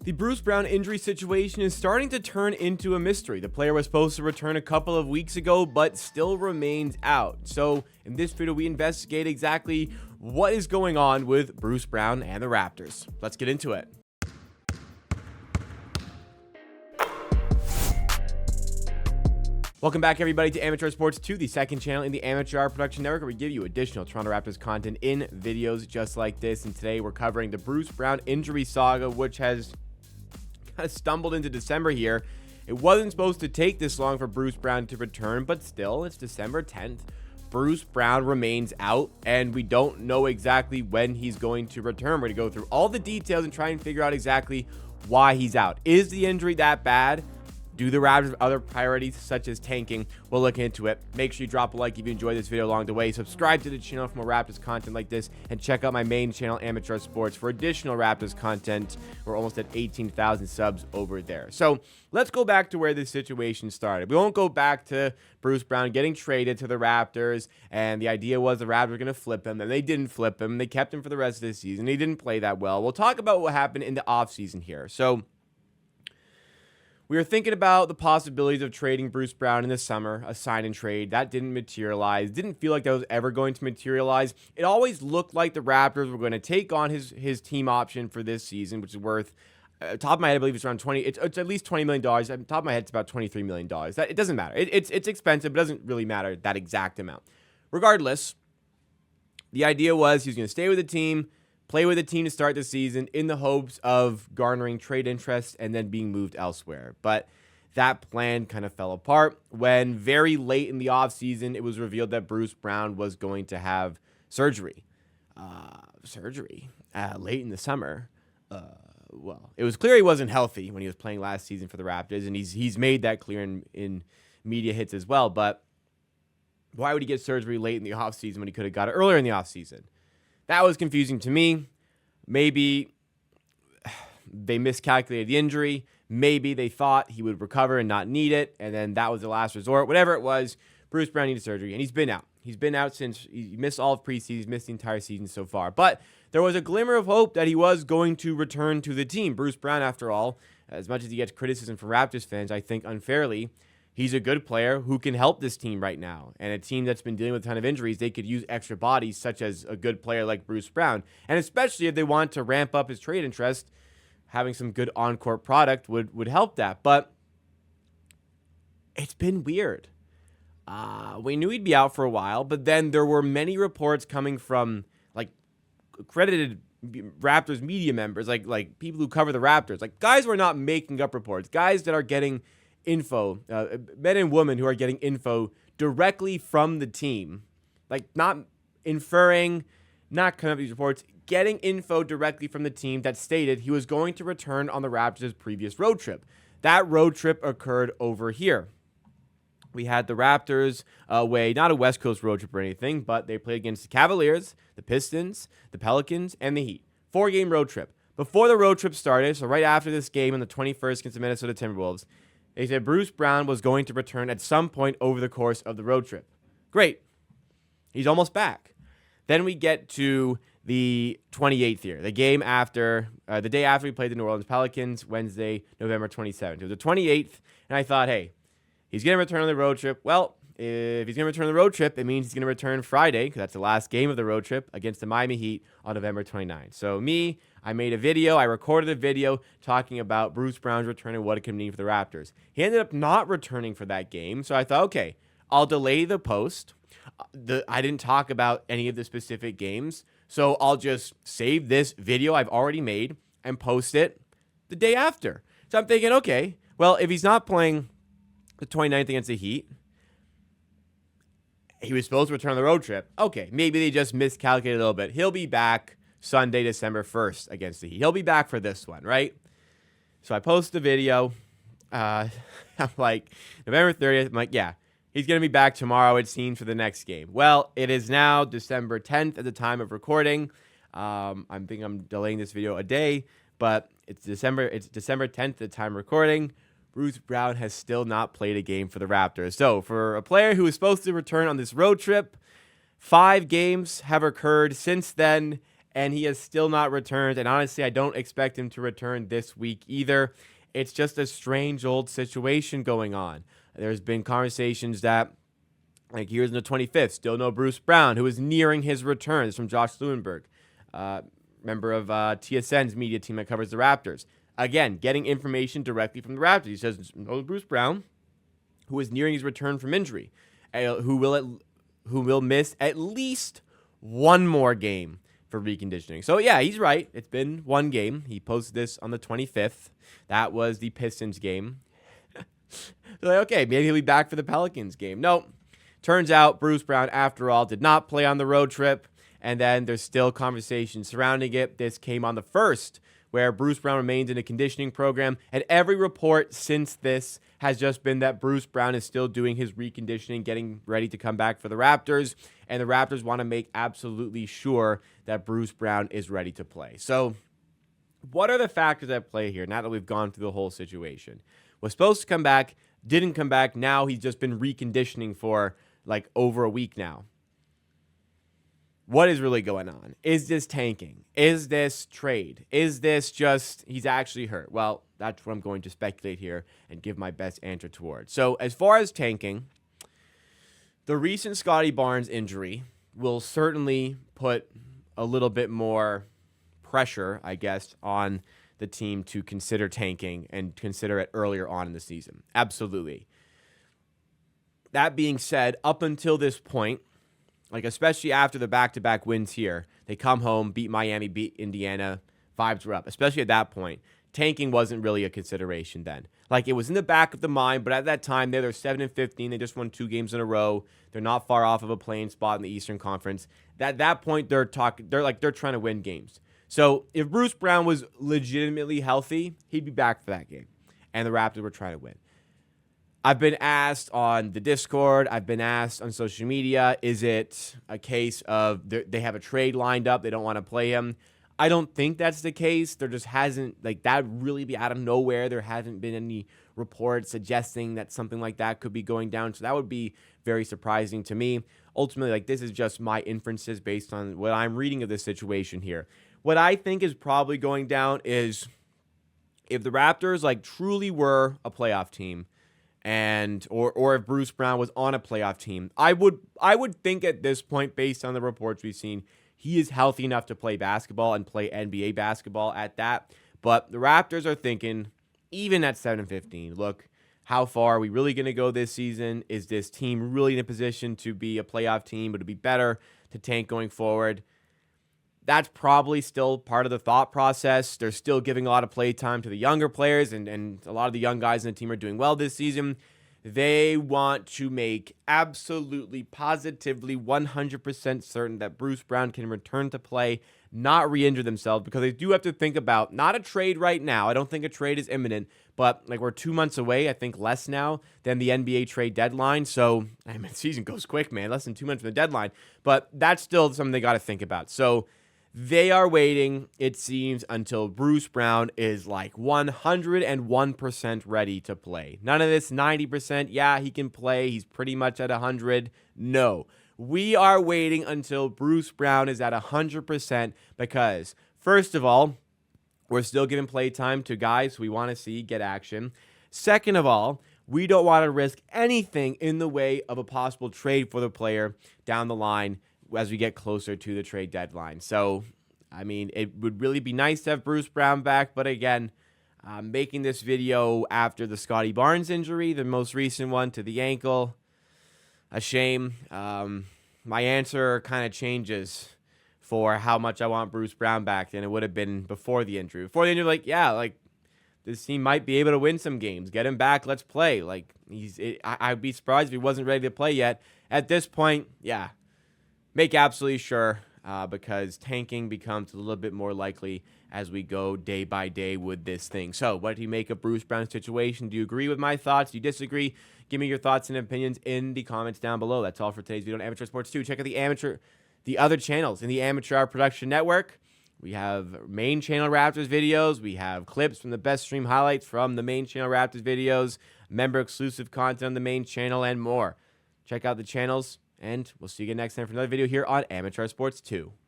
The Bruce Brown injury situation is starting to turn into a mystery. The player was supposed to return a couple of weeks ago, but still remains out. So in this video, we investigate exactly what is going on with Bruce Brown and the Raptors. Let's get into it. Welcome back, everybody, to Amateur Sports 2, the second channel in the Amateur Production Network, where we give you additional Toronto Raptors content in videos just like this. And today we're covering the Bruce Brown injury saga, which has kind of stumbled into December here. It wasn't supposed to take this long for Bruce Brown to return, but still, it's December 10th. Bruce Brown remains out, and we don't know exactly when he's going to return. We're going to go through all the details and try and figure out exactly why he's out. Is the injury that bad? Do the Raptors have other priorities, such as tanking? We'll look into it. Make sure you drop a like if you enjoyed this video along the way. Subscribe to the channel for more Raptors content like this, and check out my main channel, Amateur Sports, for additional Raptors content. We're almost at 18,000 subs over there. So let's go back to where this situation started. We won't go back to Bruce Brown getting traded to the Raptors, and the idea was the Raptors were going to flip him, and they didn't flip him. They kept him for the rest of the season. He didn't play that well. We'll talk about what happened in the offseason here. So we were thinking about the possibilities of trading Bruce Brown in the summer, a sign and trade. That didn't materialize. Didn't feel like that was ever going to materialize. It always looked like the Raptors were going to take on his team option for this season, which is worth, top of my head, I believe it's around it's at least $20 million. At the top of my head, it's about $23 million. It doesn't matter. It's expensive, but it doesn't really matter that exact amount. Regardless, the idea was he was going to stay with the team, play with the team to start the season in the hopes of garnering trade interest and then being moved elsewhere. But that plan kind of fell apart when very late in the offseason, it was revealed that Bruce Brown was going to have surgery. Late in the summer. Well, it was clear he wasn't healthy when he was playing last season for the Raptors, and he's made that clear in media hits as well. But why would he get surgery late in the offseason when he could have got it earlier in the offseason? That was confusing to me. Maybe they miscalculated the injury. Maybe they thought he would recover and not need it, and then that was the last resort. Whatever it was, Bruce Brown needed surgery, and he's been out. He's been out since he missed all of preseason. He's missed the entire season so far. But there was a glimmer of hope that he was going to return to the team. Bruce Brown, after all, as much as he gets criticism from Raptors fans, I think unfairly, he's a good player who can help this team right now. And a team that's been dealing with a ton of injuries, they could use extra bodies, such as a good player like Bruce Brown. And especially if they want to ramp up his trade interest, having some good on-court product would help that. But it's been weird. We knew he'd be out for a while, but then there were many reports coming from like accredited Raptors media members, like people who cover the Raptors, like guys who are not making up reports, guys that are getting info, men and women who are getting info directly from the team, like not inferring, not coming up with these reports, getting info directly from the team that stated he was going to return on the Raptors' previous road trip. That road trip occurred over here. We had the Raptors away, not a West Coast road trip or anything, but they played against the Cavaliers, the Pistons, the Pelicans, and the Heat. 4-game road trip. Before the road trip started, so right after this game on the 21st against the Minnesota Timberwolves, they said Bruce Brown was going to return at some point over the course of the road trip. Great. He's almost back. Then we get to the 28th here, the game after, the day after we played the New Orleans Pelicans, Wednesday, November 27th. It was the 28th, and I thought, hey, he's going to return on the road trip. Well, if he's going to return on the road trip, it means he's going to return Friday, because that's the last game of the road trip, against the Miami Heat on November 29th. So I made a video, I recorded a video talking about Bruce Brown's return and what it could mean for the Raptors. He ended up not returning for that game, so I thought, okay, I'll delay the post. I didn't talk about any of the specific games, so I'll just save this video I've already made and post it the day after. So I'm thinking, okay, well, if he's not playing the 29th against the Heat, he was supposed to return on the road trip. Okay, maybe they just miscalculated a little bit. He'll be back Sunday, December 1st against the Heat. He'll be back for this one, right? So I post the video. I'm like, November 30th. I'm like, yeah, he's going to be back tomorrow, it seems, for the next game. Well, it is now December 10th at the time of recording. I'm thinking I'm delaying this video a day, but it's December 10th at the time of recording. Bruce Brown has still not played a game for the Raptors. So for a player who was supposed to return on this road trip, 5 games have occurred since then, and he has still not returned. And honestly, I don't expect him to return this week either. It's just a strange old situation going on. There's been conversations that, like, here's on the 25th, still no Bruce Brown, who is nearing his return. This is from Josh Lewinberg, member of TSN's media team that covers the Raptors. Again, getting information directly from the Raptors. He says, no Bruce Brown, who is nearing his return from injury, who will miss at least one more game for reconditioning. So, yeah, he's right. It's been one game. He posted this on the 25th. That was the Pistons game. So, like, okay, maybe he'll be back for the Pelicans game. No. Turns out Bruce Brown, after all, did not play on the road trip. And then there's still conversation surrounding it. This came on the 1st, where Bruce Brown remains in a conditioning program. And every report since this has just been that Bruce Brown is still doing his reconditioning, getting ready to come back for the Raptors. And the Raptors want to make absolutely sure that Bruce Brown is ready to play. So what are the factors at play here now that we've gone through the whole situation? Was supposed to come back, didn't come back. Now he's just been reconditioning for like over a week now. What is really going on? Is this tanking? Is this trade? Is this just he's actually hurt? Well, that's what I'm going to speculate here and give my best answer towards. So as far as tanking, the recent Scottie Barnes injury will certainly put a little bit more pressure, I guess, on the team to consider tanking and consider it earlier on in the season. Absolutely. That being said, up until this point, like especially after the back-to-back wins here, they come home, beat Miami, beat Indiana, vibes were up. Especially at that point, tanking wasn't really a consideration then. Like it was in the back of the mind, but at that time they're 7-15. They just won 2 games in a row. They're not far off of a playing spot in the Eastern Conference. At that point, they're trying to win games. So if Bruce Brown was legitimately healthy, he'd be back for that game, and the Raptors were trying to win. I've been asked on the Discord, I've been asked on social media, is it a case of they have a trade lined up, they don't want to play him? I don't think that's the case. There just hasn't, like, that would really be out of nowhere. There hasn't been any reports suggesting that something like that could be going down, so that would be very surprising to me. Ultimately, like, this is just my inferences based on what I'm reading of this situation here. What I think is probably going down is if the Raptors, like, truly were a playoff team, and or if Bruce Brown was on a playoff team, I would think at this point, based on the reports we've seen, he is healthy enough to play basketball and play NBA basketball at that. But the Raptors are thinking, even at 7-15, look, how far are we really going to go this season? Is this team really in a position to be a playoff team, but to be better to tank going forward? That's probably still part of the thought process. They're still giving a lot of play time to the younger players, and a lot of the young guys in the team are doing well this season. They want to make absolutely, positively, 100% certain that Bruce Brown can return to play, not re-injure themselves, because they do have to think about, not a trade right now. I don't think a trade is imminent, but like we're 2 months away, I think less now than the NBA trade deadline. So, I mean, the season goes quick, man. Less than 2 months from the deadline. But that's still something they got to think about. So, they are waiting, it seems, until Bruce Brown is like 101% ready to play. None of this 90%. Yeah, he can play. He's pretty much at 100. No. We are waiting until Bruce Brown is at 100% because, first of all, we're still giving play time to guys we want to see get action. Second of all, we don't want to risk anything in the way of a possible trade for the player down the line as we get closer to the trade deadline. So, I mean, it would really be nice to have Bruce Brown back, but again, I'm making this video after the Scottie Barnes injury, the most recent one to the ankle. A shame. My answer kind of changes for how much I want Bruce Brown back than it would have been before the injury. Before the injury, like, yeah, like, this team might be able to win some games. Get him back, let's play. Like, I'd be surprised if he wasn't ready to play yet. At this point, yeah, make absolutely sure because tanking becomes a little bit more likely as we go day by day with this thing. So what do you make of Bruce Brown's situation? Do you agree with my thoughts? Do you disagree? Give me your thoughts and opinions in the comments down below. That's all for today's video on Amateur Sports 2. Check out the other channels in the Amateur Hour Production Network. We have main channel Raptors videos. We have clips from the best stream highlights from the main channel Raptors videos, member exclusive content on the main channel, and more. Check out the channels. And we'll see you again next time for another video here on Amateur Sports 2.